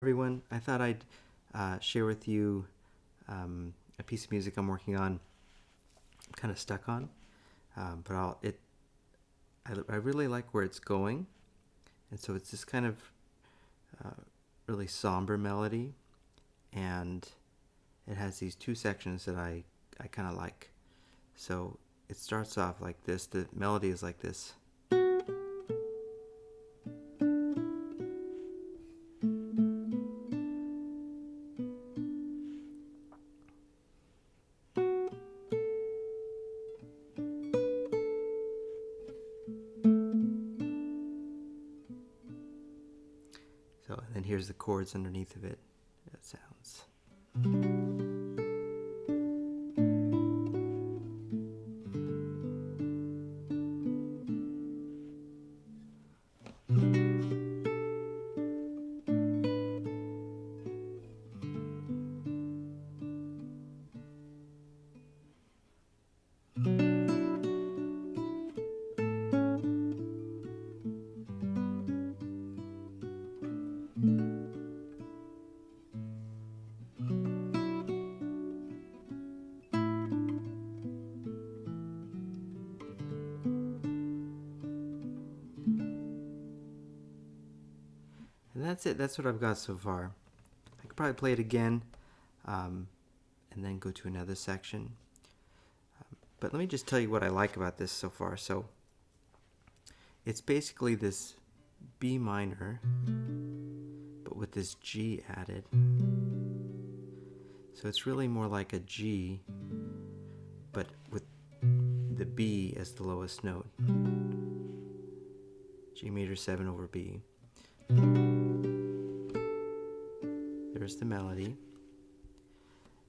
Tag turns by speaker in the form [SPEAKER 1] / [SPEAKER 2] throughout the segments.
[SPEAKER 1] Everyone. I thought I'd share with you a piece of music I'm working on. I'm kind of stuck on, but I really like where it's going, and so it's this kind of really somber melody, and it has these two sections that I kind of like. So it starts off like this. The melody is like this. So, and then here's the chords underneath of it. It sounds. And that's it. That's what I've got so far. I could probably play it again and then go to another section. But let me just tell you what I like about this so far. So it's basically this B minor, but with this G added. So it's really more like a G, but with the B as the lowest note. G major 7 over B. There's the melody.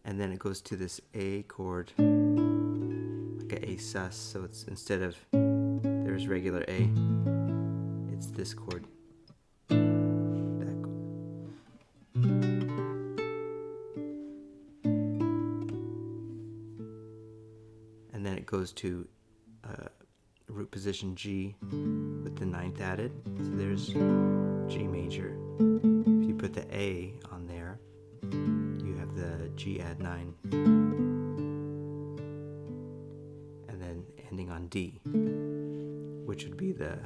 [SPEAKER 1] And then it goes to this A chord, like a sus. So it's instead of there's regular A, it's this chord. That chord. And then it goes to root position G with the 9th added. So there's G major. If you put the A on there, you have the G add 9. And then ending on D, which would be the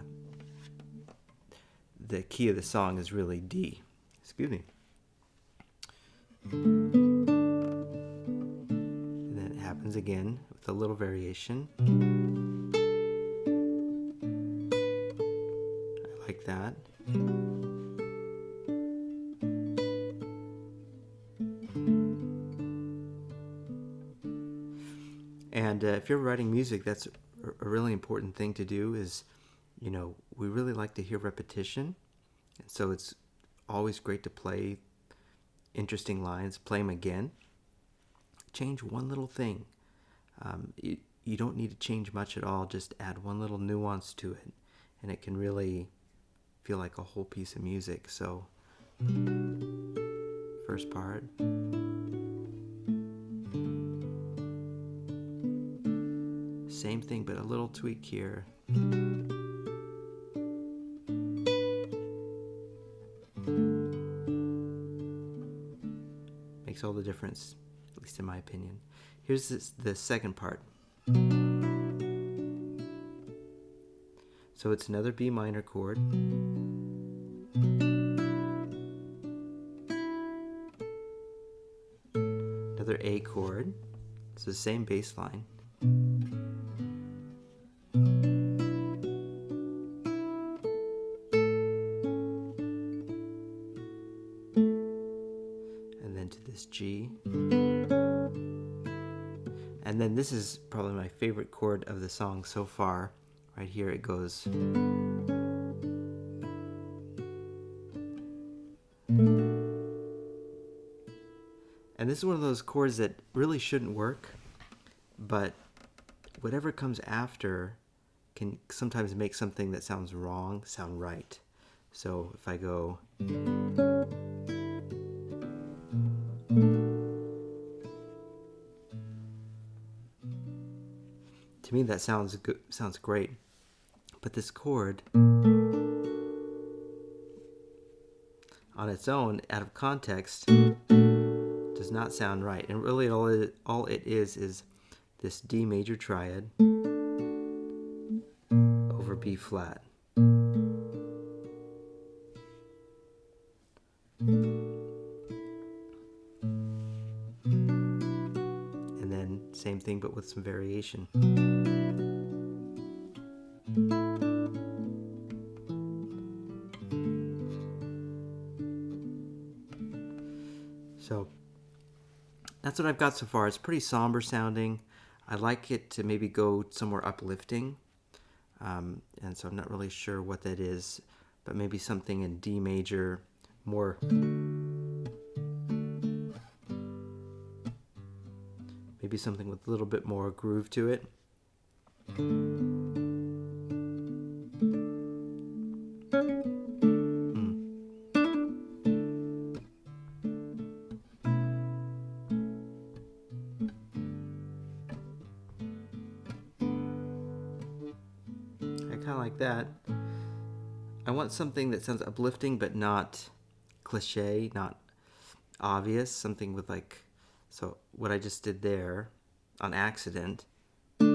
[SPEAKER 1] key of the song is really D. Excuse me. And then it happens again with a little variation. I like that. And if you're writing music, that's a really important thing to do is, we really like to hear repetition. And so it's always great to play interesting lines, play them again. Change one little thing. You don't need to change much at all, just add one little nuance to it. And it can really feel like a whole piece of music. So, first part. Same thing, but a little tweak here. Makes all the difference, at least in my opinion. Here's the second part. So it's another B minor chord. Another A chord. It's the same bass line. And then to this G. And then this is probably my favorite chord of the song so far. Right here it goes. And this is one of those chords that really shouldn't work, but whatever comes after can sometimes make something that sounds wrong sound right. So if I go, to me that sounds good, sounds great. But this chord, on its own, out of context, does not sound right. And really all it is this D major triad over B flat. And then same thing but with some variation. So that's what I've got so far. It's pretty somber sounding. I like it to maybe go somewhere uplifting. And so I'm not really sure what that is, but maybe something in D major, more, maybe something with a little bit more groove to it. I kind of like that. I want something that sounds uplifting but not cliche, not obvious. Something with like, so what I just did there on accident, I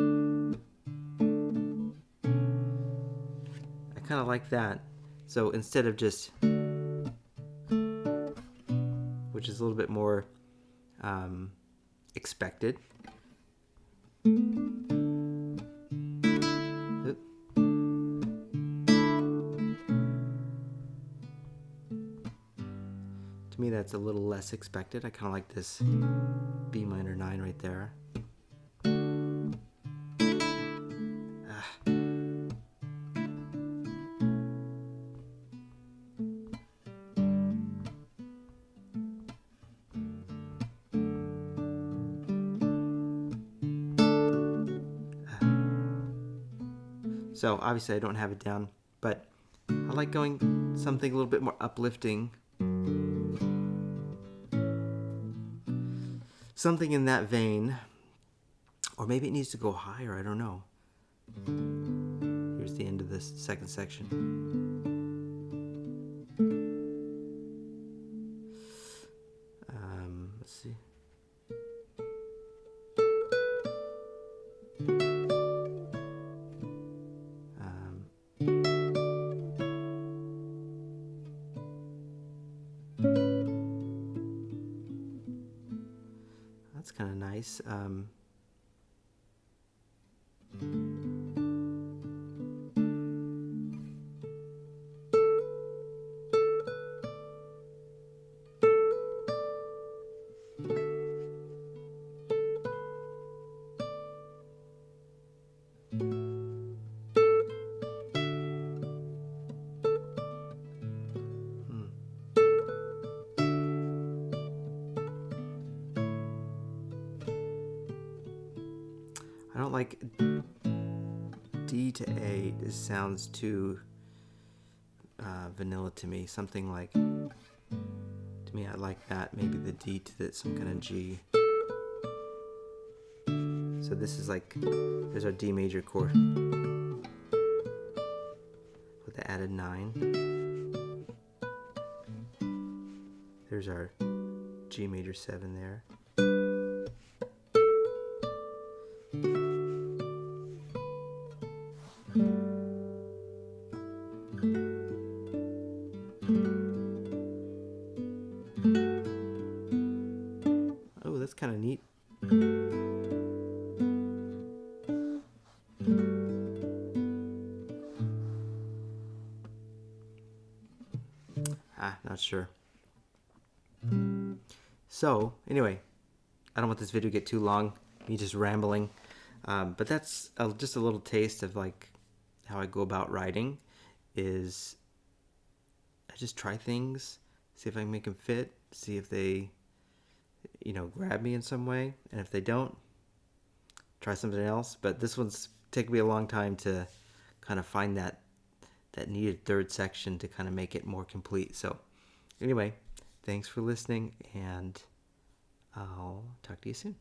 [SPEAKER 1] kind of like that. So instead of just, which is a little bit more expected. To me, that's a little less expected. I kind of like this B minor 9 right there. So obviously I don't have it down, but I like going something a little bit more uplifting. Something in that vein. Or maybe it needs to go higher, I don't know. Here's the end of this second section. Let's see. That's kind of nice. I don't like D to A. This sounds too vanilla to me. Something like, to me, I like that. Maybe the D to some kind of G. So this is like, there's our D major chord with the added 9. There's our G major 7 there. Oh, that's kind of neat. Not sure. So, anyway, I don't want this video to get too long, me just rambling. But that's just a little taste of like how I go about writing. Is I just try things, see if I can make them fit, see if they, grab me in some way, and if they don't, try something else. But this one's taken me a long time to kind of find that needed third section to kind of make it more complete. So anyway, thanks for listening, and I'll talk to you soon.